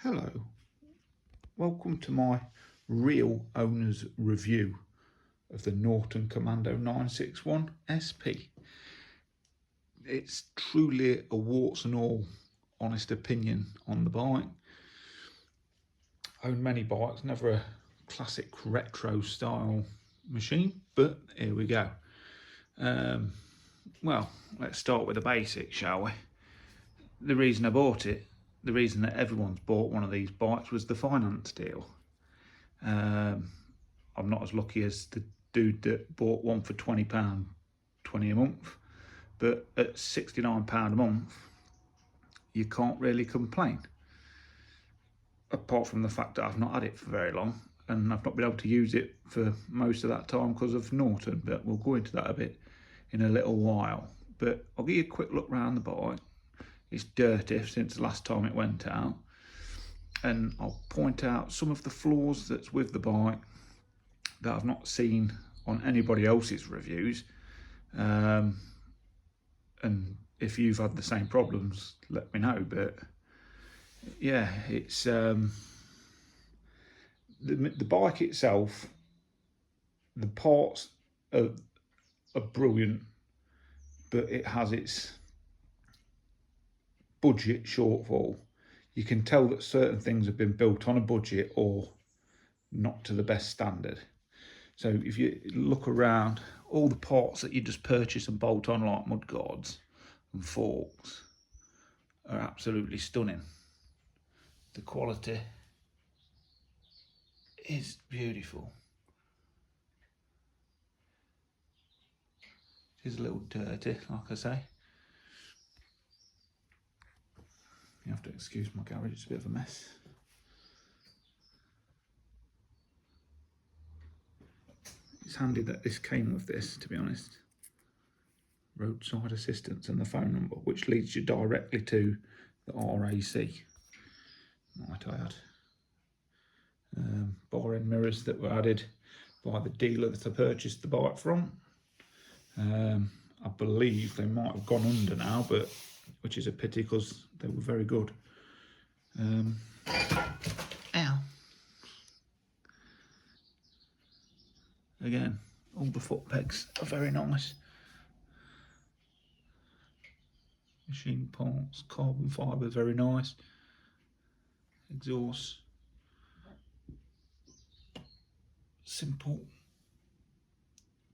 Hello, welcome to my real owner's review of the Norton Commando 961 SP. It's truly a warts and all honest opinion on the bike. Owned many bikes, never a classic retro style machine, but here we go. Well, let's start with the basics, shall we? The reason I bought it, the reason that everyone's bought one of these bikes was the finance deal. I'm not as lucky as the dude that bought one for £20, 20 a month, but at £69 a month, you can't really complain. Apart from the fact that I've not had it for very long, and I've not been able to use it for most of that time because of Norton, but we'll go into that a bit in a little while. But I'll give you a quick look around the bike. It's dirty since the last time it went out, and I'll point out some of the flaws that's with the bike that I've not seen on anybody else's reviews, and if you've had the same problems, let me know. But yeah, it's the bike itself, the parts are brilliant, but it has its budget shortfall. You can tell that certain things have been built on a budget or not to the best standard. So if you look around, all the parts that you just purchase and bolt on, like mudguards and forks, are absolutely stunning. The quality is beautiful. It is a little dirty, like I say. You have to excuse my garage, it's a bit of a mess. It's handy that this came with this, to be honest. Roadside assistance and the phone number, which leads you directly to the RAC. Might I add. Bar end mirrors that were added by the dealer that I purchased the bike from. I believe they might have gone under now, but which is a pity because they were very good. Ow. Again, all the foot pegs are very nice. Machine parts, carbon fibre, very nice. Exhaust. Simple.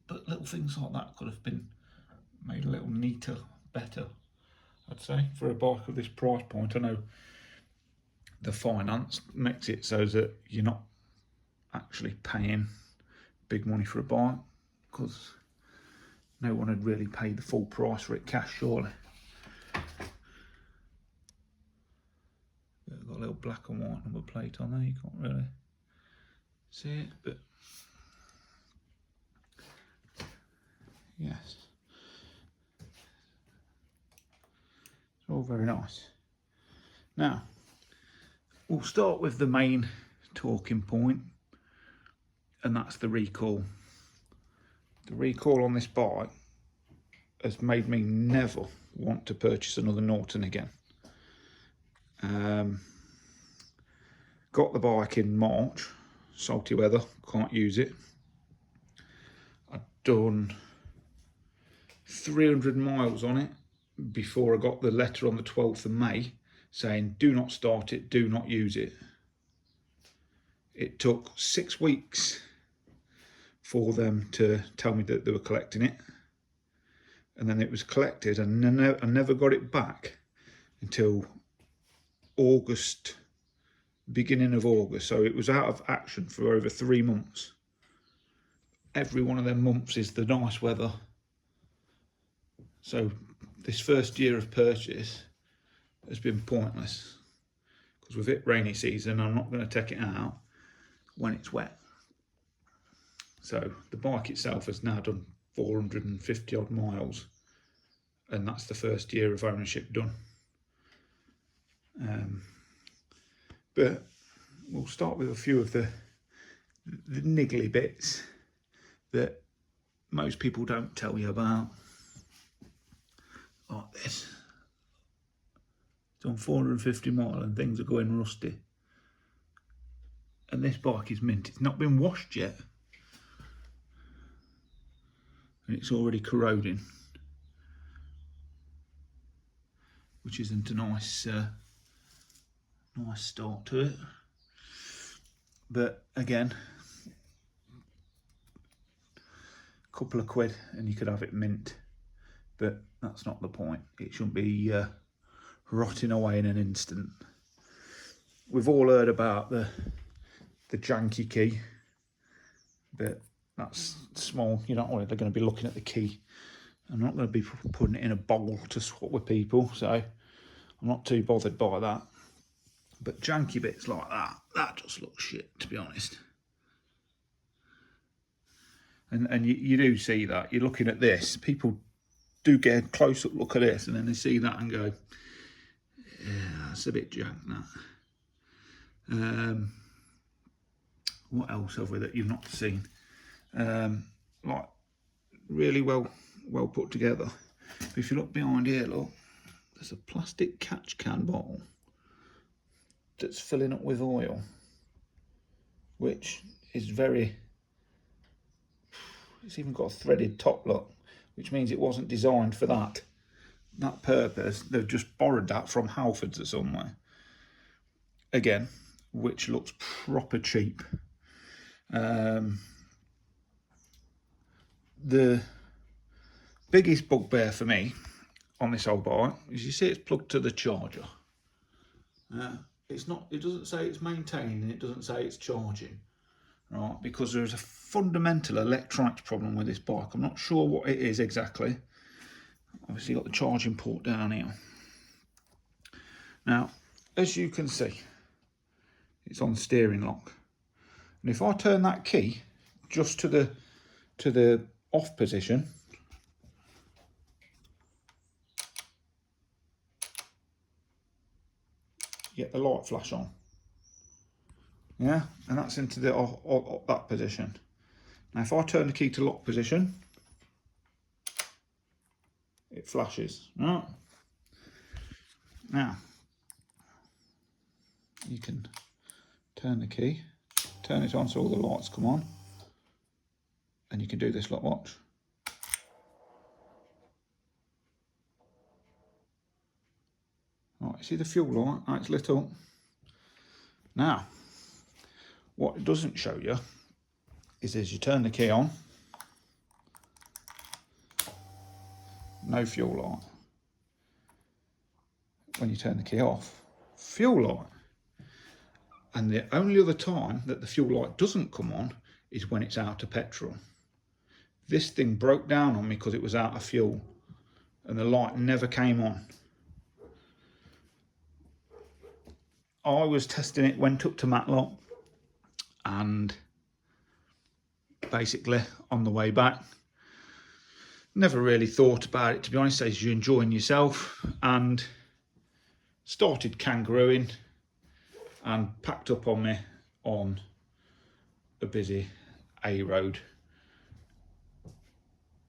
But little things like that could have been made a little neater, better, I'd say, for a bike of this price point. I know the finance makes it so that you're not actually paying big money for a bike, because no one would really pay the full price for it cash, surely. Got a little black and white number plate on there, you can't really see it, but yes, it's all very nice. Now, we'll start with the main talking point, and that's the recall. The recall on this bike has made me never want to purchase another Norton again. Got the bike in March, salty weather, can't use it. I'd done 300 miles on it before I got the letter on the 12th of May saying do not start it, do not use it. It took 6 weeks for them to tell me that they were collecting it, and then it was collected, and I never got it back until August, beginning of August. So it was out of action for over 3 months. Every one of them months is the nice weather. So this first year of purchase has been pointless, because with it rainy season, I'm not going to take it out when it's wet. So the bike itself has now done 450 odd miles, and that's the first year of ownership done. But we'll start with a few of the niggly bits that most people don't tell you about, like this. It's on 450 miles and things are going rusty. And this bike is mint. It's not been washed yet. And it's already corroding. Which isn't a nice nice start to it. But again, a couple of quid and you could have it mint. But that's not the point. It shouldn't be rotting away in an instant. We've all heard about the janky key, but that's small. You're not really going to be looking at the key. I'm not going to be putting it in a bowl to swap with people, so I'm not too bothered by that. But janky bits like that just looks shit, to be honest. And you do see that. You're looking at this. People do get a close-up look at this, and then they see that and go, yeah, that's a bit jank, that. What else have we that you've not seen? Like, really well put together. But if you look behind here, look, there's a plastic catch can bottle that's filling up with oil, which is very, it's even got a threaded top, look, which means it wasn't designed for that purpose. They've just borrowed that from Halfords or somewhere. Again, which looks proper cheap. The biggest bugbear for me on this old bike is you see it's plugged to the charger. It's not. It doesn't say it's maintaining, and it doesn't say it's charging, right? Because there's a fundamental electronics problem with this bike. I'm not sure what it is exactly. Obviously, got the charging port down here. Now, as you can see, it's on steering lock, and if I turn that key just to the off position, you get the light flash on. Yeah, and that's into the that position. Now, if I turn the key to lock position, it flashes. Right. Now, you can turn the key, turn it on so all the lights come on, and you can do this, like, watch. Right, you see the fuel light? Oh, it's lit up. Now, what it doesn't show you is as you turn the key on, no fuel light. When you turn the key off, fuel light. And the only other time that the fuel light doesn't come on is when it's out of petrol. This thing broke down on me because it was out of fuel and the light never came on. I was testing it, went up to Matlock, and basically on the way back, never really thought about it, to be honest, as you're enjoying yourself, and started kangarooing and packed up on me on a busy A road.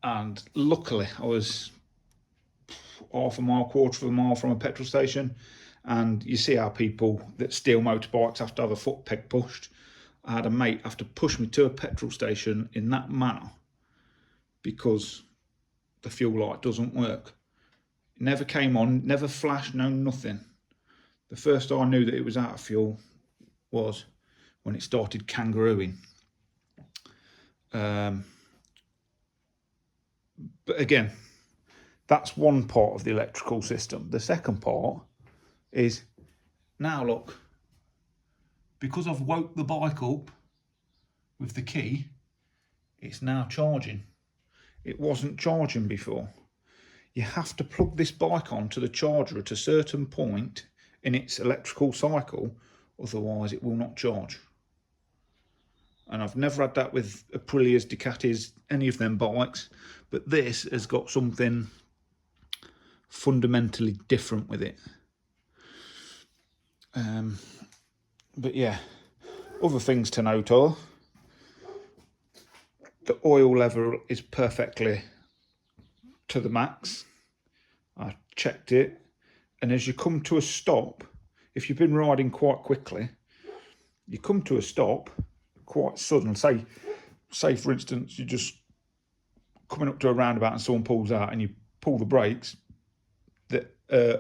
And luckily I was half a mile, quarter of a mile from a petrol station, and you see how people that steal motorbikes have to have a foot peg pushed. I had a mate have to push me to a petrol station in that manner because the fuel light doesn't work. It never came on, never flashed, no nothing. The first I knew that it was out of fuel was when it started kangarooing. But again, that's one part of the electrical system. The second part is, now look, because I've woke the bike up with the key, it's now charging. It wasn't charging before. You have to plug this bike on to the charger at a certain point in its electrical cycle, otherwise it will not charge. And I've never had that with Aprilias, Ducatis, any of them bikes, but this has got something fundamentally different with it. But yeah, other things to note are the oil level is perfectly to the max. I checked it, and as you come to a stop, if you've been riding quite quickly, you come to a stop quite sudden. Say for instance, you're just coming up to a roundabout and someone pulls out and you pull the brakes, the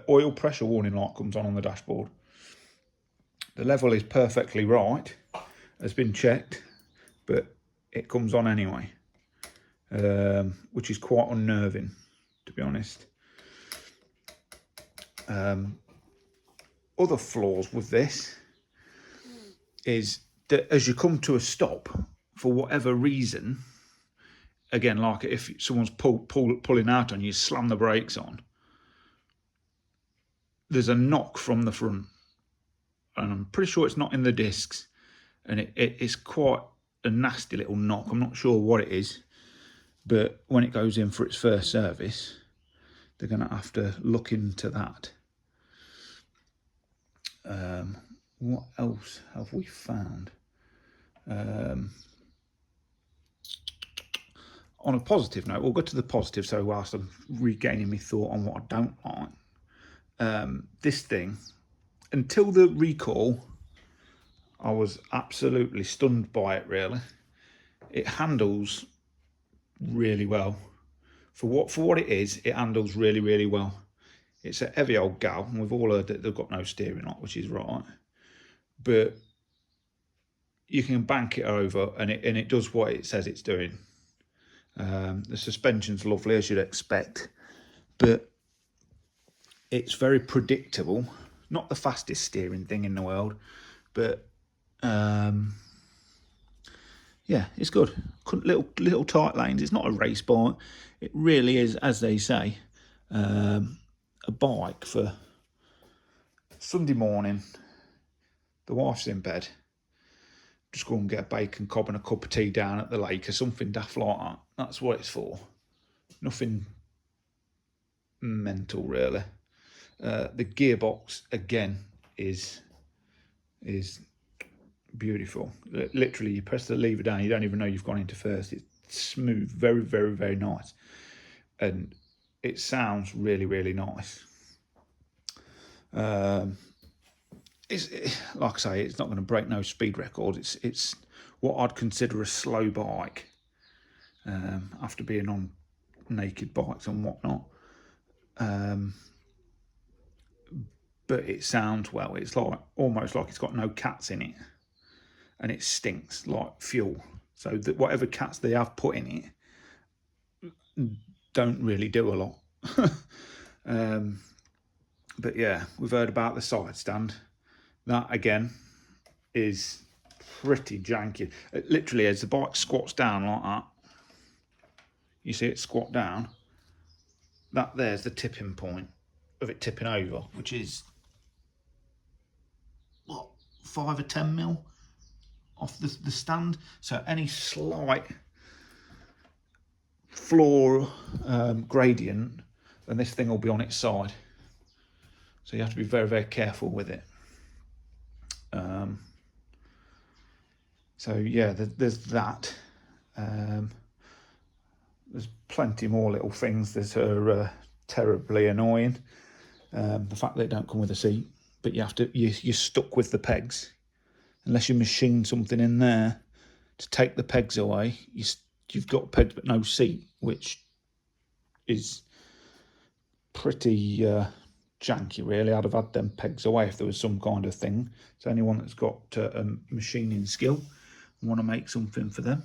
oil pressure warning light comes on the dashboard. The level is perfectly right, has been checked, but it comes on anyway, which is quite unnerving, to be honest. Other flaws with this is that as you come to a stop, for whatever reason, again, like if someone's pulling out on you, slam the brakes on, there's a knock from the front. And I'm pretty sure it's not in the discs. And it's quite a nasty little knock. I'm not sure what it is. But when it goes in for its first service, they're going to have to look into that. What else have we found? On a positive note, we'll go to the positive, so whilst I'm regaining my thought on what I don't like. This thing, until the recall, I was absolutely stunned by it, really. It handles really well. For what it is, it handles really, really well. It's a heavy old gal, and we've all heard that they've got no steering lock, which is right. But you can bank it over, and it does what it says it's doing. The suspension's lovely, as you'd expect, but it's very predictable. Not the fastest steering thing in the world, but yeah, it's good. Little tight lanes. It's not a race bike. It really is, as they say, a bike for Sunday morning. The wife's in bed. Just go and get a bacon cob and a cup of tea down at the lake or something daft like that. That's what it's for. Nothing mental, really. The gearbox, again, is beautiful. Literally, you press the lever down, you don't even know you've gone into first. It's smooth, very, very, very nice. And it sounds really, really nice. Like I say, it's not going to break no speed records. It's what I'd consider a slow bike, after being on naked bikes and whatnot. But it sounds well. It's like almost like it's got no cats in it, and it stinks like fuel. So that whatever cats they have put in it don't really do a lot. But yeah, we've heard about the side stand. That again is pretty janky. Literally, as the bike squats down like that, you see it squat down. That there's the tipping point of it tipping over, which is what, 5 or 10 mil off the stand. So any slight floor gradient, and this thing will be on its side. So you have to be very, very careful with it. So yeah, there's that. There's plenty more little things that are terribly annoying. The fact that they don't come with a seat, but you're stuck with the pegs. Unless you machine something in there to take the pegs away, you've got pegs but no seat, which is pretty janky, really. I'd have had them pegs away if there was some kind of thing. So anyone that's got a machining skill and want to make something for them,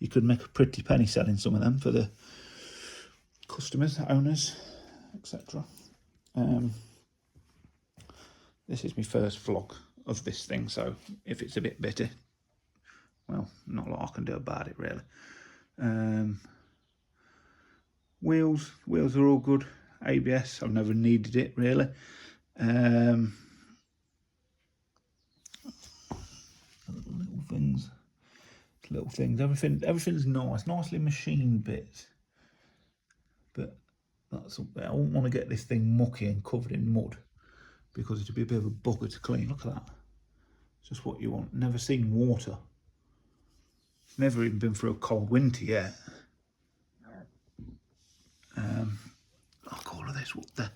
you could make a pretty penny selling some of them for the customers, owners, etc. This is my first vlog of this thing, so if it's a bit bitter, well, not a lot I can do about it, really. Wheels are all good. ABS, I've never needed it, really. Little things, everything's nice, nicely machined bits. But that's, I wouldn't want to get this thing mucky and covered in mud, because it'd be a bit of a bugger to clean. Look at that. It's just what you want. Never seen water. Never even been through a cold winter yet. Like all of this, what the?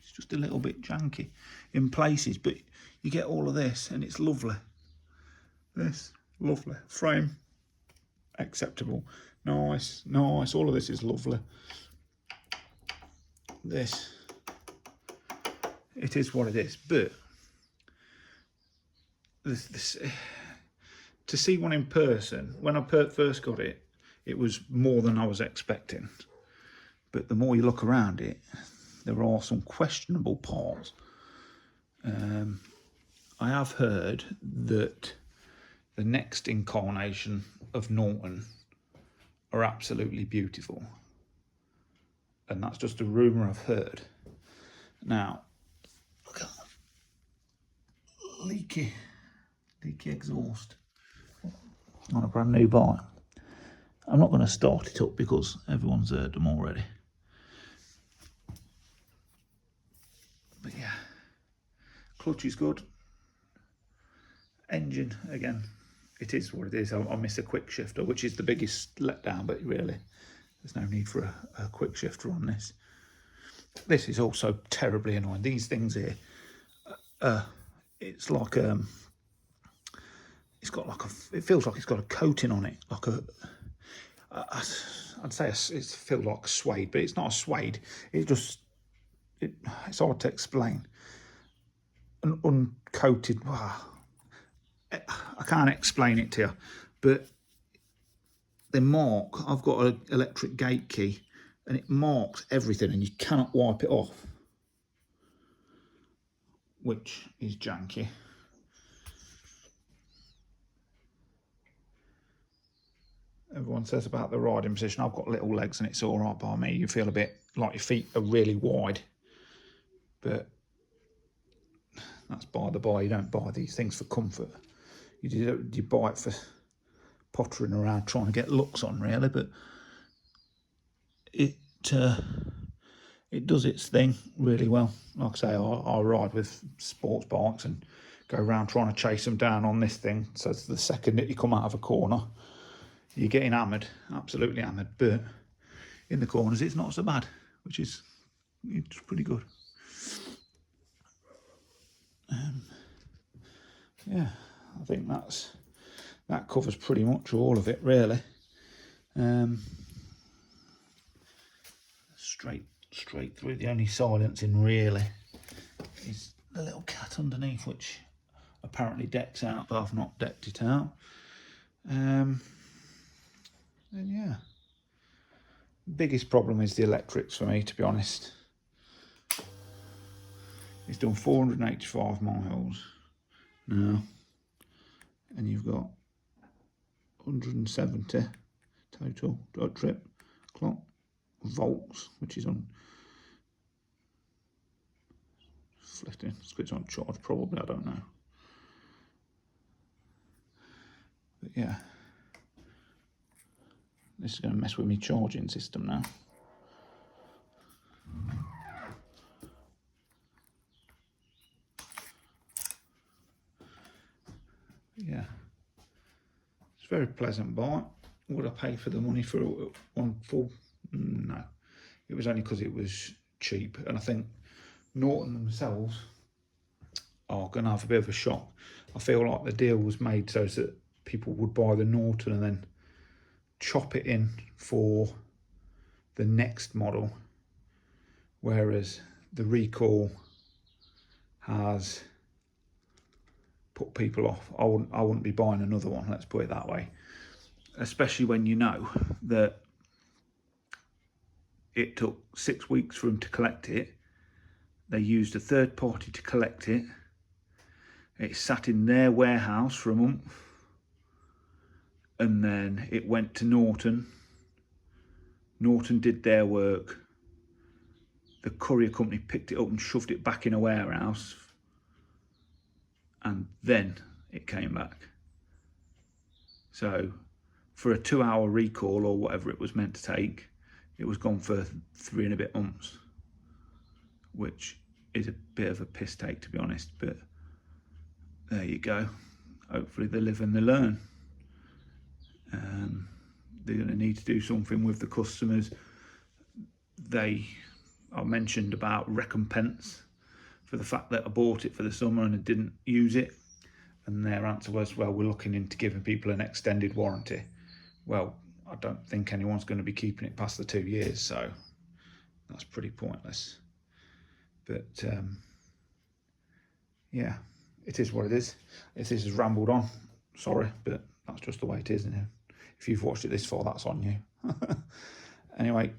It's just a little bit janky. in places, but you get all of this and it's lovely. This, lovely. Frame, acceptable. Nice, nice. All of this is lovely. This, it is what it is. But this to see one in person, when I first got it, it was more than I was expecting. But the more you look around it, there are some questionable parts. I have heard that the next incarnation of Norton are absolutely beautiful. And that's just a rumour I've heard. Now, look at that. Leaky exhaust on a brand new bike. I'm not going to start it up because everyone's heard them already. But yeah, clutch is good. Engine, again, it is what it is. I miss a quick shifter, which is the biggest letdown, but really, there's no need for a quick shifter on this. This is also terribly annoying. These things here, it's like it's got like it feels like it's got a coating on it, like I'd say it feels like suede, but it's not a suede. It's hard to explain. An uncoated. Wow. I can't explain it to you, but they mark. I've got an electric gate key, and it marks everything, and you cannot wipe it off, which is janky. Everyone says about the riding position. I've got little legs, and it's all right by me. You feel a bit like your feet are really wide, but that's by the by. You don't buy these things for comfort. You buy it for pottering around trying to get looks on, really. But it does its thing really well. Like I say, I ride with sports bikes and go around trying to chase them down on this thing. So it's the second that you come out of a corner, you're getting hammered, absolutely hammered. But in the corners, it's not so bad, it's pretty good. Yeah, I think that covers pretty much all of it, really. Straight through. The only silencing really is the little cat underneath, which apparently decks out, but I've not decked it out. And yeah, biggest problem is the electrics for me, to be honest. It's done 485 miles now, and you've got 170 total trip clock volts, which is on flipping. It's on charge probably, I don't know. But yeah, this is going to mess with my charging system now. Yeah, it's a very pleasant bike. Would I pay for the money for one full? No, it was only because it was cheap, and I think Norton themselves are going to have a bit of a shock. I feel like the deal was made so that people would buy the Norton and then chop it in for the next model, whereas the recall has put people off. I wouldn't be buying another one, let's put it that way, especially when you know that it took 6 weeks for them to collect it. They used a third party to collect it. It sat in their warehouse for a month, and then it went to Norton. Norton did their work. The courier company picked it up and shoved it back in a warehouse, and then it came back. So for a 2-hour recall or whatever it was meant to take, it was gone for 3 and a bit months, which is a bit of a piss take, to be honest. But there you go. Hopefully they live and they learn. They're going to need to do something with the customers. I mentioned about recompense for the fact that I bought it for the summer and I didn't use it. And their answer was, well, we're looking into giving people an extended warranty. Well, I don't think anyone's going to be keeping it past the 2 years, so that's pretty pointless. But yeah, it is what it is. If this has rambled on, sorry, but that's just the way it is, isn't it? If you've watched it this far, that's on you. Anyway,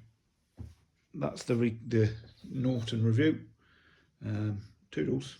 that's the Norton review. Toodles.